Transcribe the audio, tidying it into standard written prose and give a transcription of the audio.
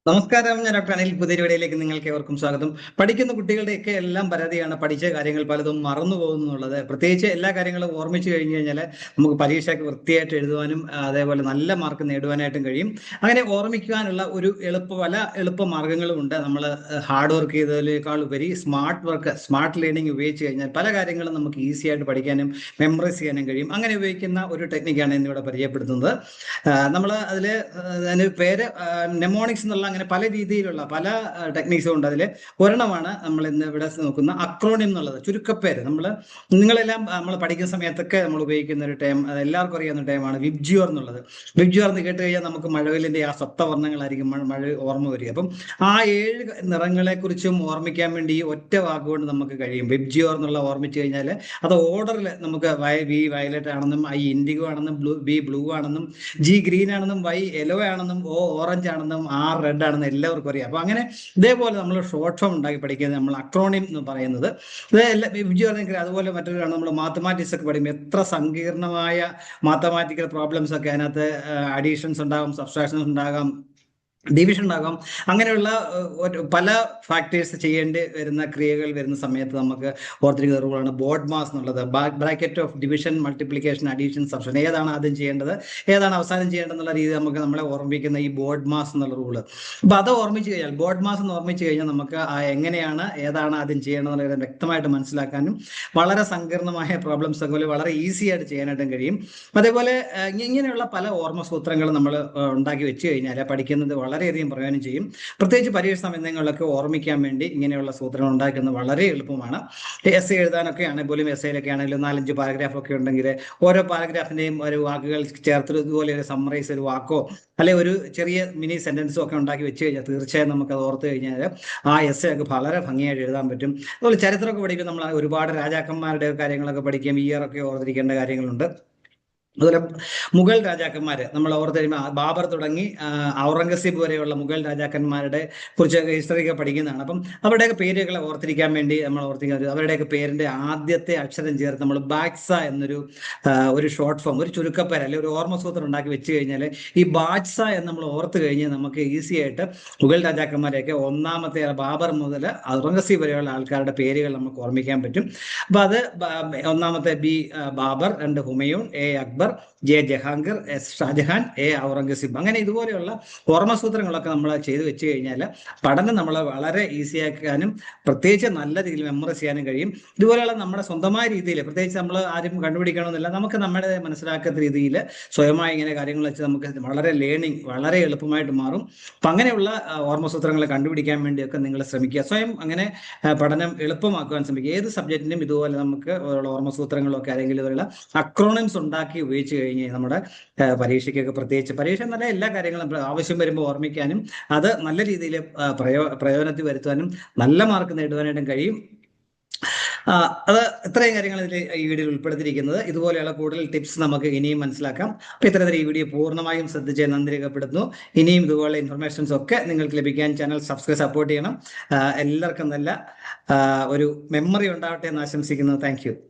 നമസ്കാരം, ഞാൻ ഡോക്ടർ അനിൽ. പുതിയ വീഡിയോയിലേക്ക് നിങ്ങൾക്ക് ഏവർക്കും സ്വാഗതം. പഠിക്കുന്ന കുട്ടികളുടെയൊക്കെ എല്ലാം പരാതിയാണ് പഠിച്ച കാര്യങ്ങൾ പലതും മറന്നു പോകുന്നുള്ളത്. പ്രത്യേകിച്ച് എല്ലാ കാര്യങ്ങളും ഓർമ്മിച്ചു കഴിഞ്ഞു കഴിഞ്ഞാൽ നമുക്ക് പരീക്ഷയ്ക്ക് വൃത്തിയായിട്ട് എഴുതുവാനും അതേപോലെ നല്ല മാർക്ക് നേടുവാനായിട്ടും കഴിയും. അങ്ങനെ ഓർമ്മിക്കുവാനുള്ള ഒരു പല എളുപ്പ മാർഗങ്ങളും ഉണ്ട്. നമ്മൾ ഹാർഡ് വർക്ക് ചെയ്തതിനേക്കാൾ ഉപരി സ്മാർട്ട് ലേണിംഗ് ഉപയോഗിച്ച് കഴിഞ്ഞാൽ പല കാര്യങ്ങളും നമുക്ക് ഈസി ആയിട്ട് പഠിക്കാനും മെമ്മറൈസ് ചെയ്യാനും കഴിയും. അങ്ങനെ ഉപയോഗിക്കുന്ന ഒരു ടെക്നിക്കാണ് ഇന്നിവിടെ പരിചയപ്പെടുത്തുന്നത്. നമ്മൾ അതിന് പേര് നെമോണിക്സ് എന്നുള്ള അങ്ങനെ പല രീതിയിലുള്ള പല ടെക്നിക്സും ഉണ്ട്. അതിൽ ഒരെണ്ണമാണ് നമ്മൾ ഇന്ന് ഇവിടെ നോക്കുന്ന അക്രോണിം എന്നുള്ളത്. ചുരുക്കപ്പേര് നിങ്ങളെല്ലാം നമ്മൾ പഠിക്കുന്ന സമയത്തൊക്കെ നമ്മൾ ഉപയോഗിക്കുന്ന ഒരു ടൈം, എല്ലാവർക്കും അറിയാവുന്ന ടൈമാണ് വിബ്ജിയോർ എന്നുള്ളത്. വിബ്ജിയോർ എന്ന് കേട്ട് കഴിഞ്ഞാൽ നമുക്ക് മഴവില്ലിന്റെ ആ സപ്തവർണ്ണങ്ങളായിരിക്കും മഴ ഓർമ്മ വരിക. അപ്പം ആ 7 നിറങ്ങളെ കുറിച്ചും ഓർമ്മിക്കാൻ വേണ്ടി ഒറ്റ വാക്കുകൊണ്ട് നമുക്ക് കഴിയും. വിബ്ജിയോർ എന്നുള്ള ഓർമ്മിച്ചു കഴിഞ്ഞാൽ അത് ഓർഡറിൽ നമുക്ക് ബി വയലറ്റ് ആണെന്നും, ഐ ഇൻഡിഗോ ആണെന്നും, ബി ബ്ലൂ ആണെന്നും, ജി ഗ്രീൻ ആണെന്നും, വൈ യെല്ലോ ആണെന്നും, ഓ ഓറഞ്ച് ആണെന്നും, ആർ റെഡ് ആണെന്ന് എല്ലാവർക്കും അറിയാം. അപ്പൊ അങ്ങനെ ഇതേപോലെ നമ്മൾ ഷോർട്ട് ഫോം ഉണ്ടാക്കി പഠിക്കുന്നത് നമ്മൾ അക്രോണിം എന്ന് പറയുന്നത്. അതുപോലെ മറ്റൊരു നമ്മൾ മാത്തമാറ്റിക്സ് ഒക്കെ പഠിക്കുമ്പോൾ എത്ര സങ്കീർണമായ മാത്തമാറ്റിക്കൽ പ്രോബ്ലംസ് ഒക്കെ അതിനകത്ത് അഡീഷൻസ് ഉണ്ടാകും, സബ്സ്ട്രാക്ഷൻസ് ഉണ്ടാകാം, ഡിവിഷൻ ഉണ്ടാകാം. അങ്ങനെയുള്ള പല ഫാക്ടേഴ്സ് ചെയ്യേണ്ടി വരുന്ന ക്രിയകൾ വരുന്ന സമയത്ത് നമുക്ക് ഓർത്തിരിക്കുന്ന റൂളാണ് ബോർഡ് മാസ് എന്നുള്ളത്. Bracket of division, multiplication, addition, subtraction, ഏതാണ് ആദ്യം ചെയ്യേണ്ടത്, ഏതാണ് അവസാനം ചെയ്യേണ്ടത് എന്നുള്ള രീതി നമ്മളെ ഓർമ്മിക്കുന്ന ഈ ബോർഡ് മാസ് എന്നുള്ള റൂള്. അപ്പൊ അത് ഓർമ്മിച്ച് കഴിഞ്ഞാൽ, ബോർഡ് മാസ് എന്ന് ഓർമ്മിച്ച് കഴിഞ്ഞാൽ നമുക്ക് എങ്ങനെയാണ് ഏതാണ് ആദ്യം ചെയ്യേണ്ടത് എന്നുള്ളത് വ്യക്തമായിട്ട് മനസ്സിലാക്കാനും വളരെ സങ്കീർണമായ പ്രോബ്ലംസ് ഒക്കെ വളരെ ഈസി ആയിട്ട് ചെയ്യാനായിട്ടും കഴിയും. അതേപോലെ ഇങ്ങനെയുള്ള പല ഓർമ്മ സൂത്രങ്ങൾ നമ്മൾ ഉണ്ടാക്കി വെച്ച് കഴിഞ്ഞാൽ പഠിക്കുന്നത് വളരെയധികം പ്രയോജനം ചെയ്യും. പ്രത്യേകിച്ച് പരീക്ഷ സമയങ്ങളിലൊക്കെ ഓർമ്മിക്കാൻ വേണ്ടി ഇങ്ങനെയുള്ള സൂത്രങ്ങൾ ഉണ്ടാക്കുന്നത് വളരെ എളുപ്പമാണ്. എസ് എഴുതാനൊക്കെ ആണെങ്കിൽ പോലും, എസ്സേയിലൊക്കെ ആണെങ്കിലും 4-5 പാരഗ്രാഫ് ഒക്കെ ഉണ്ടെങ്കിൽ ഓരോ പാരഗ്രാഫിന്റെയും ഒരു വാക്കുകൾ ചേർത്ത് ഇതുപോലെ ഒരു സമ്മറൈസ്, ഒരു വാക്കോ അല്ലെ ഒരു ചെറിയ മിനി സെന്റൻസോ ഒക്കെ ഉണ്ടാക്കി വെച്ച് കഴിഞ്ഞാൽ തീർച്ചയായും നമുക്ക് അത് ഓർത്ത് കഴിഞ്ഞാൽ ആ എസ്സേ ഒക്കെ വളരെ ഭംഗിയായിട്ട് എഴുതാൻ പറ്റും. അതുപോലെ ചരിത്രമൊക്കെ പഠിക്കുമ്പോൾ നമ്മൾ ഒരുപാട് രാജാക്കന്മാരുടെ കാര്യങ്ങളൊക്കെ പഠിക്കും, ഇയറൊക്കെ ഓർത്തിരിക്കേണ്ട കാര്യങ്ങളുണ്ട്. അതുപോലെ മുഗൾ രാജാക്കന്മാര് നമ്മൾ ഓർത്ത് കഴിയുമ്പോൾ ബാബർ തുടങ്ങി ഔറംഗസീബ് വരെയുള്ള മുഗൾ രാജാക്കന്മാരുടെ കുറിച്ച് ഹിസ്റ്ററിയൊക്കെ പഠിക്കുന്നതാണ്. അപ്പം അവരുടെയൊക്കെ പേരുകളെ ഓർത്തിരിക്കാൻ വേണ്ടി നമ്മൾ ഓർത്തിരിക്കുന്നത് അവരുടെയൊക്കെ പേരിന്റെ ആദ്യത്തെ അക്ഷരം ചേർത്ത് നമ്മൾ ബാക്സ എന്നൊരു ഒരു ഷോർട്ട് ഫോം, ഒരു ചുരുക്കപ്പേര് അല്ലെങ്കിൽ ഒരു ഓർമ്മസൂത്രം ഉണ്ടാക്കി വെച്ച് കഴിഞ്ഞാൽ ഈ ബാദ്സ എന്ന് നമ്മൾ ഓർത്ത് കഴിഞ്ഞാൽ നമുക്ക് ഈസി ആയിട്ട് മുഗൾ രാജാക്കന്മാരെയൊക്കെ ഒന്നാമത്തെ ബാബർ മുതൽ ഔറംഗസീബ് വരെയുള്ള ആൾക്കാരുടെ പേരുകൾ നമുക്ക് ഓർമ്മിക്കാൻ പറ്റും. അപ്പൊ അത് ഒന്നാമത്തെ B Babur, 2 Humayun, A Akbar, J Jahangir, S Shahjahan, A Aurangzeb. അങ്ങനെ ഇതുപോലെയുള്ള ഓർമ്മസൂത്രങ്ങളൊക്കെ നമ്മൾ ചെയ്തു വെച്ച് കഴിഞ്ഞാൽ പഠനം നമ്മൾ വളരെ ഈസി ആക്കാനും പ്രത്യേകിച്ച് നല്ല രീതിയിൽ മെമ്മറൈസ് ചെയ്യാനും കഴിയും. ഇതുപോലെയുള്ള നമ്മുടെ സ്വന്തമായ രീതിയിൽ, പ്രത്യേകിച്ച് നമ്മൾ ആരും കണ്ടുപിടിക്കണമെന്നില്ല, നമുക്ക് നമ്മുടെ മനസ്സിലാക്കുന്ന രീതിയിൽ സ്വയമായി ഇങ്ങനെ കാര്യങ്ങൾ വെച്ച് നമുക്ക് വളരെ ലേണിംഗ് വളരെ എളുപ്പമായിട്ട് മാറും. അപ്പം അങ്ങനെയുള്ള ഓർമ്മസൂത്രങ്ങളെ കണ്ടുപിടിക്കാൻ വേണ്ടിയൊക്കെ നിങ്ങൾ ശ്രമിക്കുക. സ്വയം അങ്ങനെ പഠനം എളുപ്പമാക്കുവാൻ ശ്രമിക്കുക. ഏത് സബ്ജക്റ്റിനും ഇതുപോലെ നമുക്ക് ഓർമ്മസൂത്രങ്ങളൊക്കെ അല്ലെങ്കിൽ ഇതുപോലുള്ള അക്രോണിംസ് ഉണ്ടാക്കി ഉപയോഗിച്ച് കഴിഞ്ഞാൽ നമ്മുടെ പരീക്ഷയ്ക്കൊക്കെ, പ്രത്യേകിച്ച് പരീക്ഷ എന്നല്ല എല്ലാ കാര്യങ്ങളും ആവശ്യം വരുമ്പോൾ ഓർമ്മിക്കാനും അത് നല്ല രീതിയിൽ പ്രയോജനത്തിൽ വരുത്താനും നല്ല മാർക്ക് നേടുവാനായിട്ടും കഴിയും. അത് ഇത്രയും കാര്യങ്ങൾ ഈ വീഡിയോയിൽ ഉൾപ്പെടുത്തിയിരിക്കുന്നത്. ഇതുപോലെയുള്ള കൂടുതൽ ടിപ്സ് നമുക്ക് ഇനിയും മനസ്സിലാക്കാം. അപ്പൊ ഇത്തരത്തിൽ ഈ വീഡിയോ പൂർണ്ണമായും ശ്രദ്ധിച്ച് നന്ദി രേഖപ്പെടുത്തുന്നു. ഇനിയും ഇതുപോലെ ഇൻഫർമേഷൻസ് ഒക്കെ നിങ്ങൾക്ക് ലഭിക്കാൻ ചാനൽ സപ്പോർട്ട് ചെയ്യണം. എല്ലാവർക്കും നല്ല ഒരു മെമ്മറി ഉണ്ടാവട്ടെ എന്ന് ആശംസിക്കുന്നു. Thank you.